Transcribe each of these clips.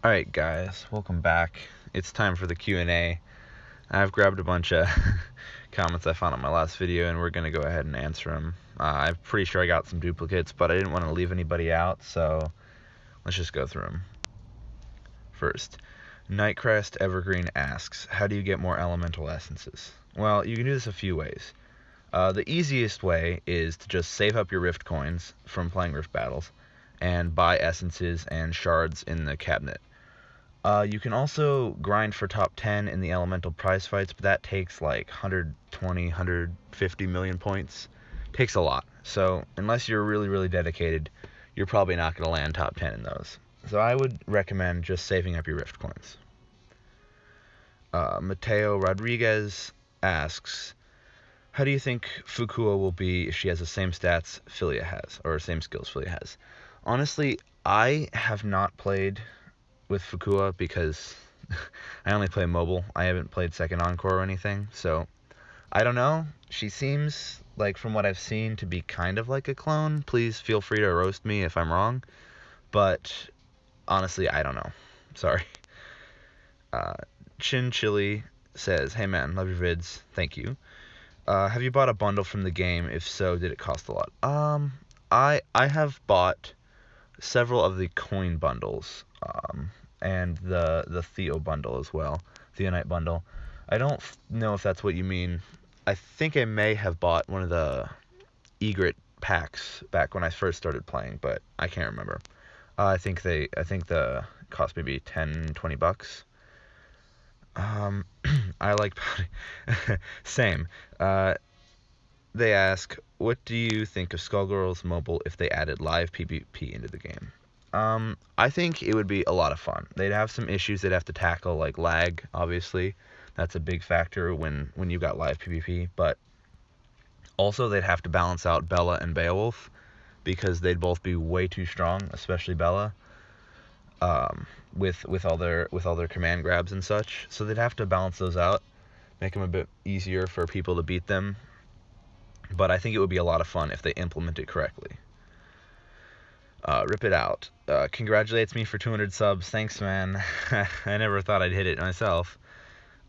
Alright guys, welcome back. It's time for the Q&A. I've grabbed a bunch of comments I found on my last video and we're going to go ahead and answer them. I'm pretty sure I got some duplicates, but I didn't want to leave anybody out, so let's just go through them. First, Nightcrest Evergreen asks, how do you get more elemental essences? Well, you can do this a few ways. The easiest way is to just save up your Rift coins from playing Rift battles and buy essences and shards in the cabinet. You can also grind for top 10 in the elemental prize fights, but that takes like 120, 150 million points. Takes a lot. So unless you're really dedicated, you're probably not going to land top 10 in those. So I would recommend just saving up your Rift coins. Mateo Rodriguez asks, how do you think Fukua will be if she has the same stats Filia has, or same skills Filia has? Honestly, I have not played with Fukua because I only play mobile. I haven't played Second Encore or anything, so I don't know. She seems like, from what I've seen, to be kind of like a clone. Please feel free to roast me if I'm wrong, but honestly, I don't know. Sorry. Chin Chili says, hey man, love your vids. Thank you. Have you bought a bundle from the game? If so, did it cost a lot? I have bought several of the coin bundles, and the Theo bundle as well, Theonite bundle. I don't know if that's what you mean. I think I may have bought one of the Egret packs back when I first started playing, but I can't remember. I think the cost maybe $10-20. I like same. They ask, what do you think of SkullGirls Mobile if they added live PvP into the game? I think it would be a lot of fun. They'd have some issues they'd have to tackle, like lag, obviously. That's a big factor when you've got live PvP, but also they'd have to balance out Bella and Beowulf, because they'd both be way too strong, especially Bella, with all their command grabs and such. So they'd have to balance those out, make them a bit easier for people to beat them. But I think it would be a lot of fun if they implement it correctly. Rip It Out congratulates me for 200 subs. Thanks, man. I never thought I'd hit it myself.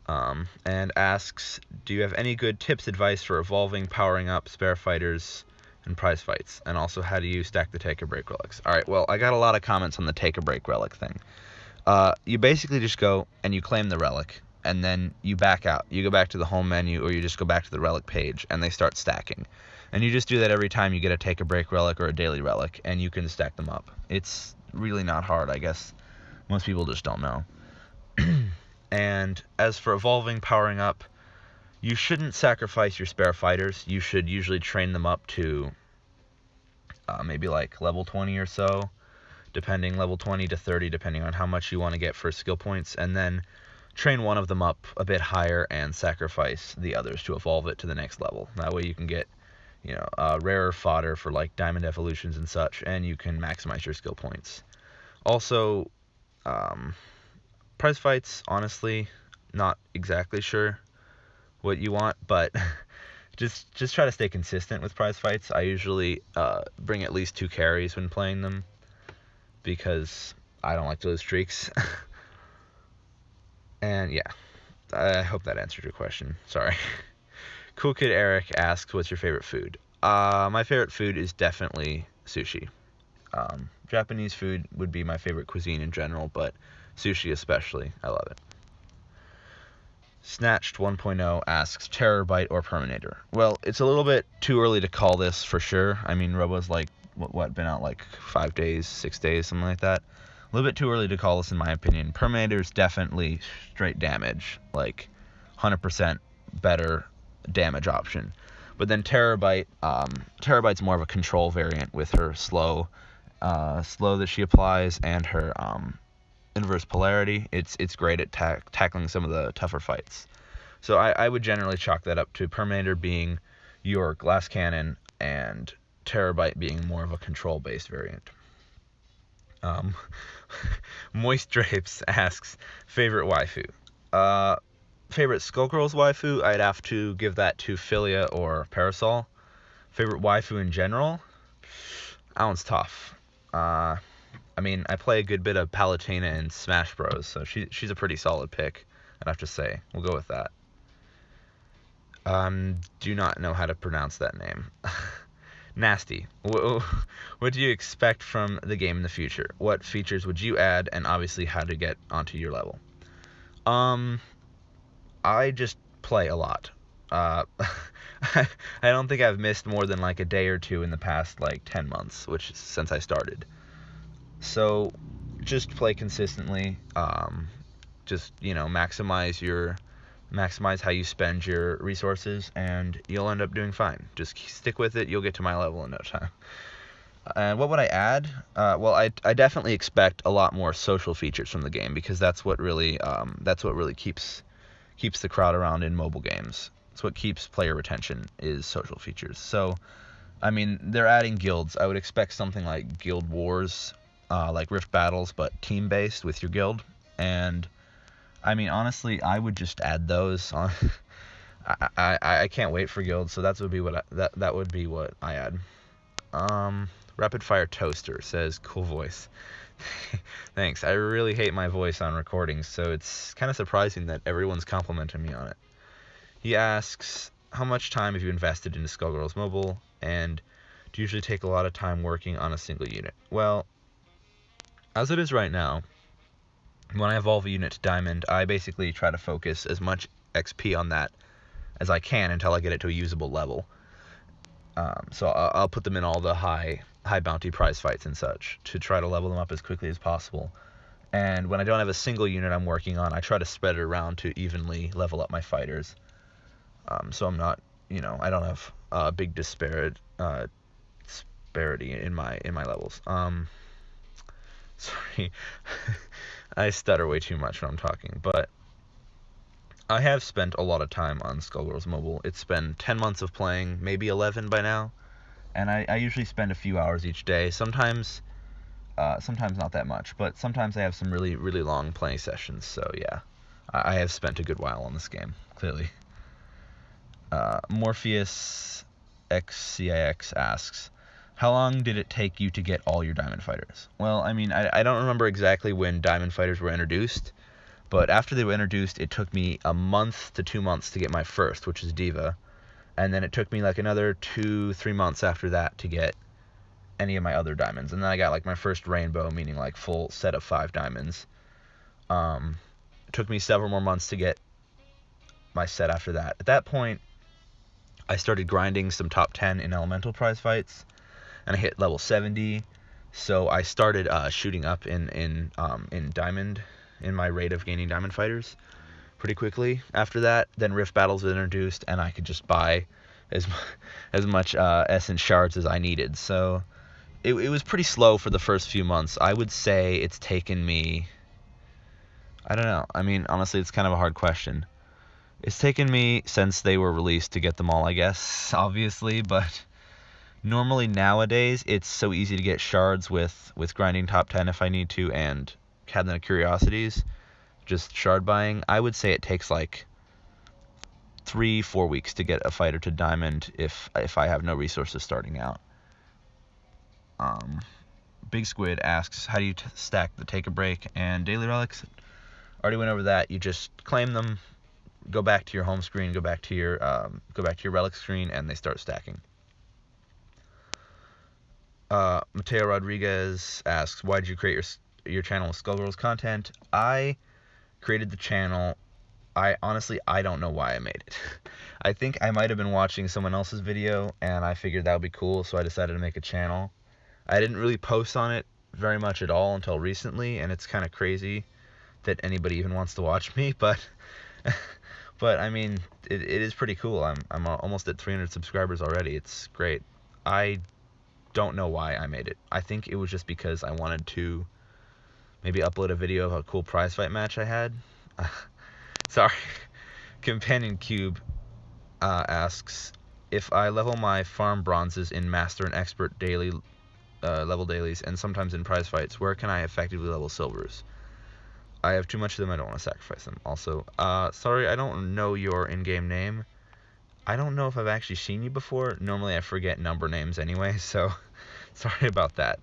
And asks, do you have any good tips, advice for evolving, powering up spare fighters and prize fights? And also, how do you stack the take a break relics? Alright, well, I got a lot of comments on the take a break relic thing. You basically just go and you claim the relic, and then you back out. You go back to the home menu, or you just go back to the relic page, and they start stacking. And you just do that every time you get a take a break relic or a daily relic, and you can stack them up. It's really not hard, I guess. Most people just don't know. And as for evolving, powering up, you shouldn't sacrifice your spare fighters. You should usually train them up to maybe like level 20 or so, level 20 to 30, depending on how much you want to get for skill points, and then train one of them up a bit higher and sacrifice the others to evolve it to the next level. That way you can get, rarer fodder for like diamond evolutions and such, and you can maximize your skill points. Also, prize fights, honestly, not exactly sure what you want, but just try to stay consistent with prize fights. I usually bring at least 2 carries when playing them, because I don't like to lose streaks. And yeah, I hope that answered your question. Sorry. Cool Kid Eric asks, what's your favorite food? My favorite food is definitely sushi. Japanese food would be my favorite cuisine in general, but sushi especially. I love it. Snatched 1.0 asks, Terror Bite or Perminator? Well, it's a little bit too early to call this for sure. I mean, Robo's like, been out like 5 days, 6 days, something like that. A little bit too early to call this, in my opinion. Perminator's definitely straight damage, like 100% better damage option. But then Terrorbyte's more of a control variant with her slow that she applies, and her inverse polarity. It's great at tackling some of the tougher fights. So I would generally chalk that up to Perminator being your glass cannon, and Terrorbyte being more of a control-based variant. Moist Drapes asks, favorite waifu? Favorite SkullGirls waifu? I'd have to give that to Filia or Parasol. Favorite waifu in general? That one's tough. I mean, I play a good bit of Palutena and Smash Bros, so she's a pretty solid pick, I'd have to say. We'll go with that. Do not know how to pronounce that name. Nasty. What do you expect from the game in the future? What features would you add, and obviously how to get onto your level? I just play a lot. I don't think I've missed more than like a day or two in the past like 10 months, which is since I started. So just play consistently. Just, maximize how you spend your resources, and you'll end up doing fine. Just stick with it. You'll get to my level in no time. And what would I add? Well, I definitely expect a lot more social features from the game, because that's what really keeps the crowd around in mobile games. It's what keeps player retention, is social features. So, I mean, they're adding guilds. I would expect something like guild wars, like rift battles, but team based with your guild. And I mean, honestly, I would just add those on. I can't wait for guilds, so that would be what I add. Rapid Fire Toaster says, cool voice. Thanks. I really hate my voice on recordings, so it's kind of surprising that everyone's complimenting me on it. He asks, how much time have you invested into SkullGirls Mobile, and do you usually take a lot of time working on a single unit? Well, as it is right now, when I evolve a unit to Diamond, I basically try to focus as much XP on that as I can until I get it to a usable level. So I'll put them in all the high bounty prize fights and such to try to level them up as quickly as possible. And when I don't have a single unit I'm working on, I try to spread it around to evenly level up my fighters. So I'm not, I don't have a big disparity in my levels. Sorry, I stutter way too much when I'm talking, but I have spent a lot of time on SkullGirls Mobile. It's been 10 months of playing, maybe 11 by now, and I usually spend a few hours each day. Sometimes not that much, but sometimes I have some really, really long playing sessions, so yeah, I have spent a good while on this game, clearly. Morpheus XCIX asks, how long did it take you to get all your Diamond Fighters? Well, I mean, I don't remember exactly when Diamond Fighters were introduced, but after they were introduced, it took me a month to 2 months to get my first, which is Diva, and then it took me like another 2-3 months after that to get any of my other diamonds, and then I got like my first Rainbow, meaning like full set of 5 diamonds. It took me several more months to get my set after that. At that point, I started grinding some top 10 in elemental prize fights, and I hit level 70, so I started shooting up in diamond, in my rate of gaining diamond fighters pretty quickly. After that, then rift battles were introduced, and I could just buy as much essence shards as I needed. So it was pretty slow for the first few months. I would say it's taken me, I don't know. I mean, honestly, it's kind of a hard question. It's taken me since they were released to get them all, I guess, obviously, but normally nowadays it's so easy to get shards with grinding top 10 if I need to, and Cabinet of Curiosities, just shard buying. I would say it takes like 3-4 weeks to get a fighter to diamond if I have no resources starting out. Big Squid asks, how do you stack the Take a Break and Daily Relics? Already went over that. You just claim them, go back to your home screen, go back to your relic screen, and they start stacking. Mateo Rodriguez asks, why did you create your channel with SkullGirls content? I created the channel. I don't know why I made it. I think I might have been watching someone else's video, and I figured that would be cool, so I decided to make a channel. I didn't really post on it very much at all until recently, and it's kind of crazy that anybody even wants to watch me, but I mean, it is pretty cool. I'm almost at 300 subscribers already. It's great. I don't know why I made it. I think it was just because I wanted to maybe upload a video of a cool prize fight match I had. Sorry. Companion Cube asks, if I level my farm bronzes in Master and Expert daily level dailies, and sometimes in prize fights, where can I effectively level silvers? I have too much of them, I don't want to sacrifice them. Also, sorry, I don't know your in-game name. I don't know if I've actually seen you before. Normally I forget number names anyway, so sorry about that.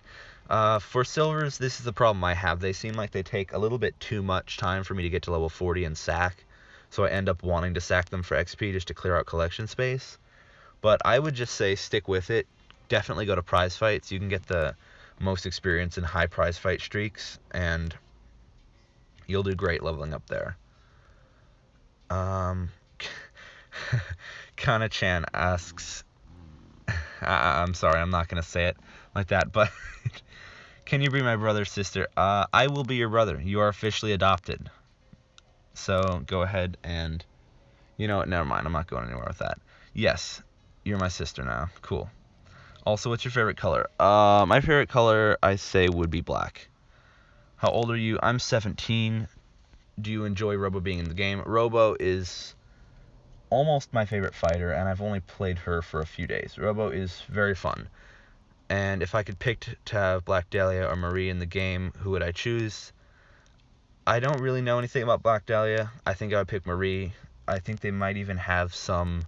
For silvers, this is the problem I have. They seem like they take a little bit too much time for me to get to level 40 and sack, so I end up wanting to sack them for XP just to clear out collection space. But I would just say stick with it. Definitely go to prize fights. You can get the most experience in high prize fight streaks, and you'll do great leveling up there. Kana-chan asks, I'm sorry, I'm not going to say it like that, but can you be my brother, sister? I will be your brother. You are officially adopted. So go ahead and, you know what, never mind. I'm not going anywhere with that. Yes, you're my sister now. Cool. Also, what's your favorite color? My favorite color, I say, would be black. How old are you? I'm 17. Do you enjoy Robo being in the game? Robo is almost my favorite fighter, and I've only played her for a few days. Robo is very fun. And if I could pick to have Black Dahlia or Marie in the game, who would I choose? I don't really know anything about Black Dahlia. I think I would pick Marie. I think they might even have some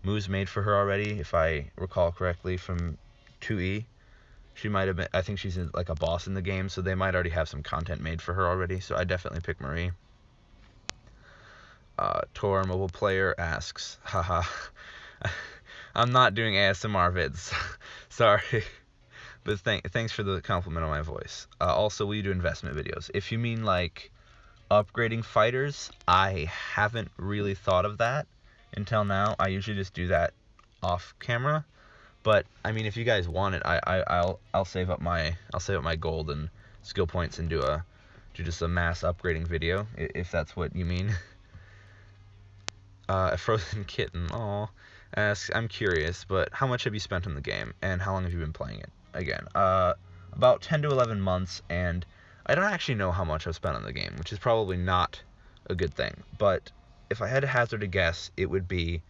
moves made for her already, if I recall correctly from 2E. She might have been, I think she's like a boss in the game, so they might already have some content made for her already, so I definitely pick Marie. Tor Mobile Player asks, haha, I'm not doing ASMR vids, sorry, but thanks for the compliment on my voice. Also, will you do investment videos? If you mean like upgrading fighters, I haven't really thought of that until now. I usually just do that off camera. But I mean, if you guys want it, I'll save up my gold and skill points and do just a mass upgrading video if that's what you mean. A frozen kitten, aw, asks, I'm curious, but how much have you spent on the game and how long have you been playing it? Again, about 10 to 11 months, and I don't actually know how much I've spent on the game, which is probably not a good thing. But if I had to hazard a guess, it would be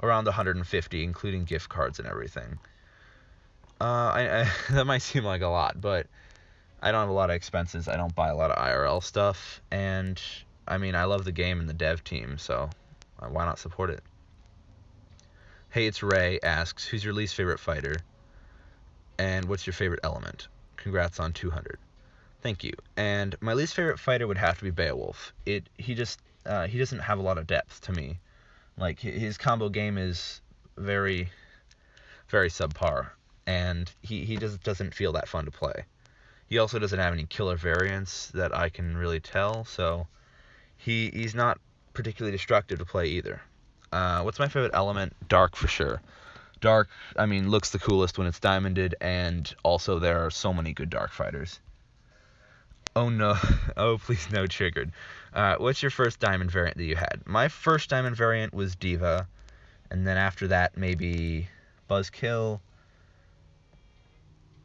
around 150, including gift cards and everything. That might seem like a lot, but I don't have a lot of expenses. I don't buy a lot of IRL stuff, and I mean, I love the game and the dev team, so why not support it? Hey, it's Ray asks, who's your least favorite fighter, and what's your favorite element? Congrats on 200. Thank you. And my least favorite fighter would have to be Beowulf. He doesn't have a lot of depth to me. Like, his combo game is very, very subpar, and he just doesn't feel that fun to play. He also doesn't have any killer variants that I can really tell, so he's not particularly destructive to play either. What's my favorite element? Dark, for sure. Dark, I mean, looks the coolest when it's diamonded, and also there are so many good dark fighters. Oh no, oh please no, triggered. What's your first diamond variant that you had? My first diamond variant was Diva, and then after that maybe Buzzkill,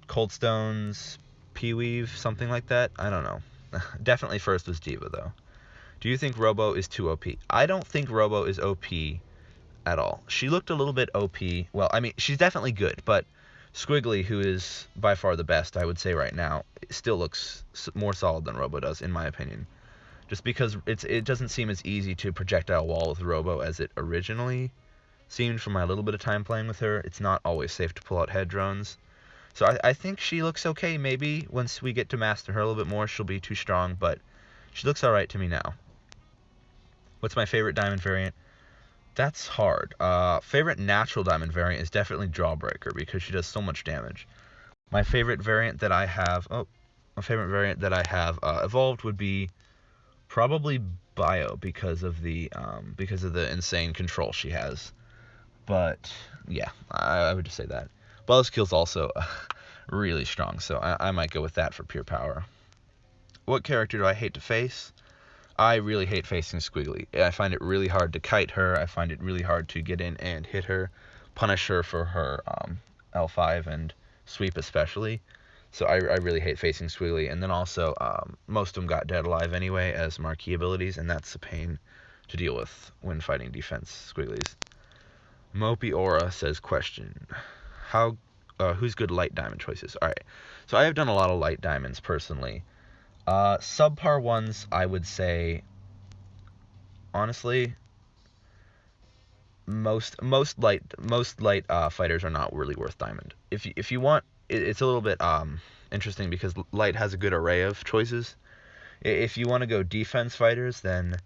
Cold Stones, Peeweave, something like that. I don't know. Definitely first was Diva though. Do you think Robo is too OP? I don't think Robo is OP at all. She looked a little bit OP. Well, I mean, she's definitely good, but Squiggly, who is by far the best, I would say right now, still looks more solid than Robo does, in my opinion. Just because it doesn't seem as easy to projectile wall with Robo as it originally seemed from my little bit of time playing with her. It's not always safe to pull out head drones. So I think she looks okay. Maybe once we get to master her a little bit more, she'll be too strong, but she looks alright to me now. What's my favorite diamond variant? That's hard. Favorite natural diamond variant is definitely Jawbreaker because she does so much damage. My favorite variant that I have, evolved would be probably Bio because of the insane control she has. But yeah, I would just say that. Buzzkill's also really strong, so I might go with that for pure power. What character do I hate to face? I really hate facing Squiggly. I find it really hard to kite her. I find it really hard to get in and hit her, punish her for her L5 and sweep especially. So I really hate facing Squiggly. And then also, most of them got dead alive anyway as marquee abilities, and that's a pain to deal with when fighting defense Squigglies. Mopey Aura says, question, who's good light diamond choices? Alright, so I have done a lot of light diamonds personally. Subpar ones, I would say, honestly, most light fighters are not really worth diamond. If you want, it's a little bit interesting because light has a good array of choices. If you want to go defense fighters, then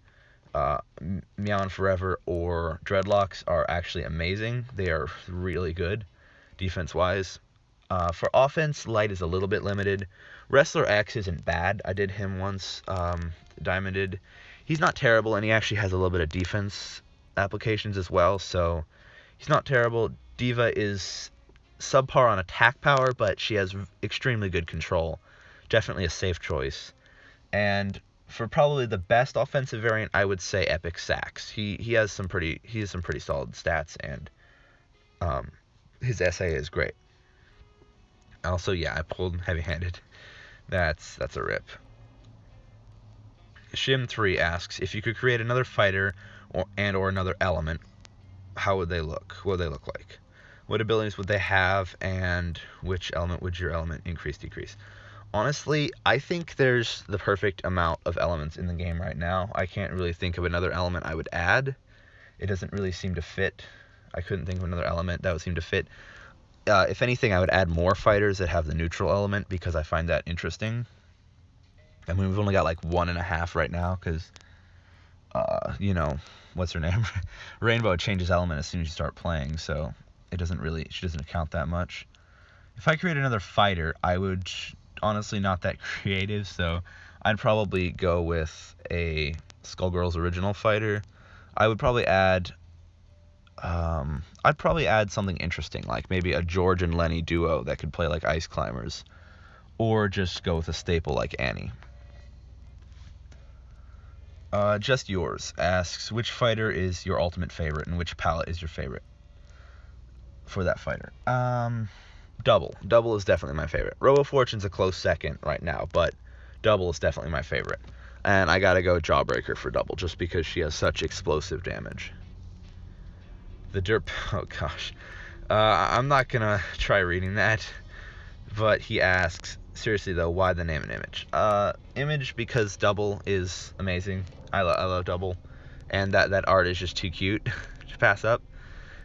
Meowing Forever or Dreadlocks are actually amazing. They are really good defense-wise. For offense, light is a little bit limited. Wrestler X isn't bad. I did him once. Diamond did. He's not terrible, and he actually has a little bit of defense applications as well, so he's not terrible. Diva is subpar on attack power, but she has extremely good control. Definitely a safe choice. And for probably the best offensive variant, I would say Epic Sax. He has some pretty solid stats, and his SA is great. Also, yeah, I pulled heavy-handed. That's a rip. Shim3 asks, if you could create another fighter or another element, how would they look? What would they look like? What abilities would they have, and which element would your element increase, decrease? Honestly, I think there's the perfect amount of elements in the game right now. I can't really think of another element I would add. It doesn't really seem to fit. I couldn't think of another element that would seem to fit. If anything, I would add more fighters that have the neutral element because I find that interesting. I mean, we've only got like 1.5 right now because, what's her name? Rainbow changes element as soon as you start playing, so she doesn't count that much. If I create another fighter, I would honestly not that creative, so I'd probably go with a SkullGirls original fighter. I would probably add something interesting, like maybe a George and Lenny duo that could play like Ice Climbers, or just go with a staple like Annie. Just Yours asks, which fighter is your ultimate favorite, and which palette is your favorite for that fighter? Double. Double is definitely my favorite. Robo Fortune's a close second right now, but Double is definitely my favorite. And I gotta go Jawbreaker for Double, just because she has such explosive damage. Oh gosh. I'm not gonna try reading that, but he asks, seriously though, why the name and Image? Image because Double is amazing. I love Double, and that art is just too cute to pass up.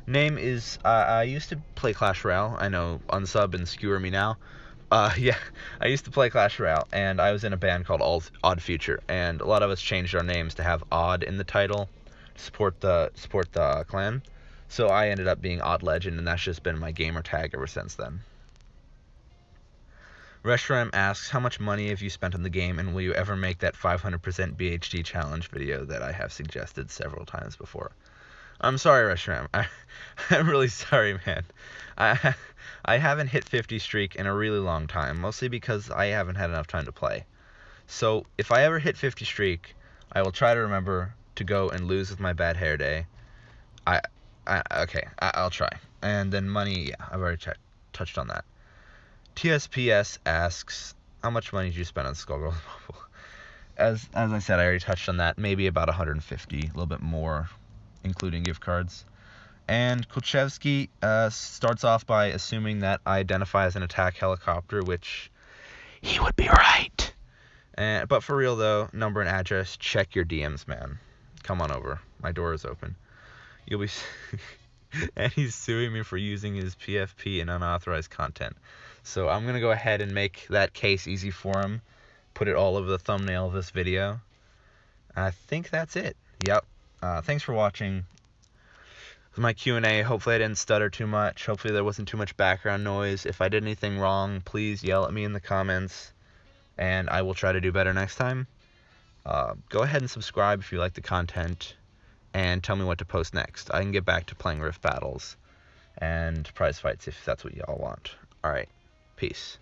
Name is, I used to play Clash Royale. I know, unsub and skewer me now. Yeah, I used to play Clash Royale, and I was in a band called Odd Future, and a lot of us changed our names to have Odd in the title to support the clan. So I ended up being Odd Legend, and that's just been my gamer tag ever since then. Reshram asks, how much money have you spent on the game, and will you ever make that 500% BHD challenge video that I have suggested several times before? I'm sorry, Reshram. I'm really sorry, man. I haven't hit 50 streak in a really long time, mostly because I haven't had enough time to play. So if I ever hit 50 streak, I will try to remember to go and lose with my bad hair day. I'll try. And then money, yeah, I've already touched on that. TSPS asks, how much money did you spend on SkullGirls Mobile? As I said, I already touched on that. Maybe about 150, a little bit more, including gift cards. And Kulchevsky starts off by assuming that I identify as an attack helicopter, which he would be right. But for real though, number and address, check your DMs, man. Come on over. My door is open. You'll be... And he's suing me for using his PFP in unauthorized content. So I'm going to go ahead and make that case easy for him. Put it all over the thumbnail of this video. I think that's it. Yep. Thanks for watching my Q&A. Hopefully I didn't stutter too much. Hopefully there wasn't too much background noise. If I did anything wrong, please yell at me in the comments, and I will try to do better next time. Go ahead and subscribe if you like the content, and tell me what to post next. I can get back to playing Rift battles and prize fights if that's what y'all want. Alright, peace.